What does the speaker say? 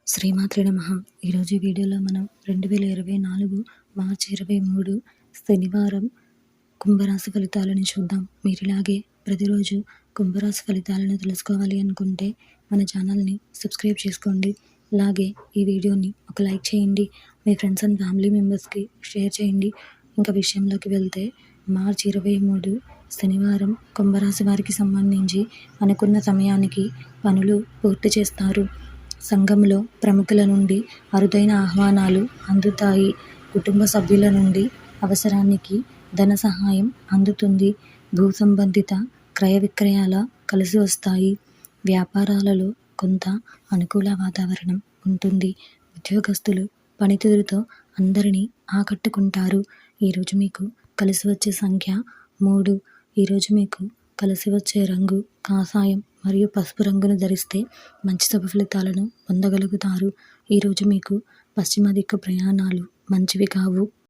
శ్రీమాత్రే నమః. ఈరోజు ఈ వీడియోలో మనం 2024 మార్చి 23 శనివారం కుంభరాశి ఫలితాలను చూద్దాం. మీరిలాగే ప్రతిరోజు కుంభరాశి ఫలితాలను తెలుసుకోవాలి అనుకుంటే మన ఛానల్ని సబ్స్క్రైబ్ చేసుకోండి. అలాగే ఈ వీడియోని ఒక లైక్ చేయండి. మీ ఫ్రెండ్స్ అండ్ ఫ్యామిలీ మెంబర్స్కి షేర్ చేయండి. ఇంకా విషయంలోకి వెళ్తే మార్చి 23 శనివారం కుంభరాశి వారికి సంబంధించి అనుకున్న సమయానికి పనులు పూర్తి చేస్తారు. సంఘంలో ప్రముఖుల నుండి అరుదైన ఆహ్వానాలు అందుతాయి. కుటుంబ సభ్యుల నుండి అవసరానికి ధన సహాయం అందుతుంది. భూ సంబంధిత క్రయ విక్రయాల కలిసి వస్తాయి. వ్యాపారాలలో కొంత అనుకూల వాతావరణం ఉంటుంది. ఉద్యోగస్తులు పనితీరుతో అందరినీ ఆకట్టుకుంటారు. ఈరోజు మీకు కలిసి వచ్చే సంఖ్య 3. ఈరోజు మీకు కలిసి వచ్చే రంగు కాషాయం మరియు పసుపు రంగును ధరిస్తే మంచి శుభ ఫలితాలను పొందగలుగుతారు. ఈరోజు మీకు పశ్చిమ దిక్కు ప్రయాణాలు మంచివి కావు.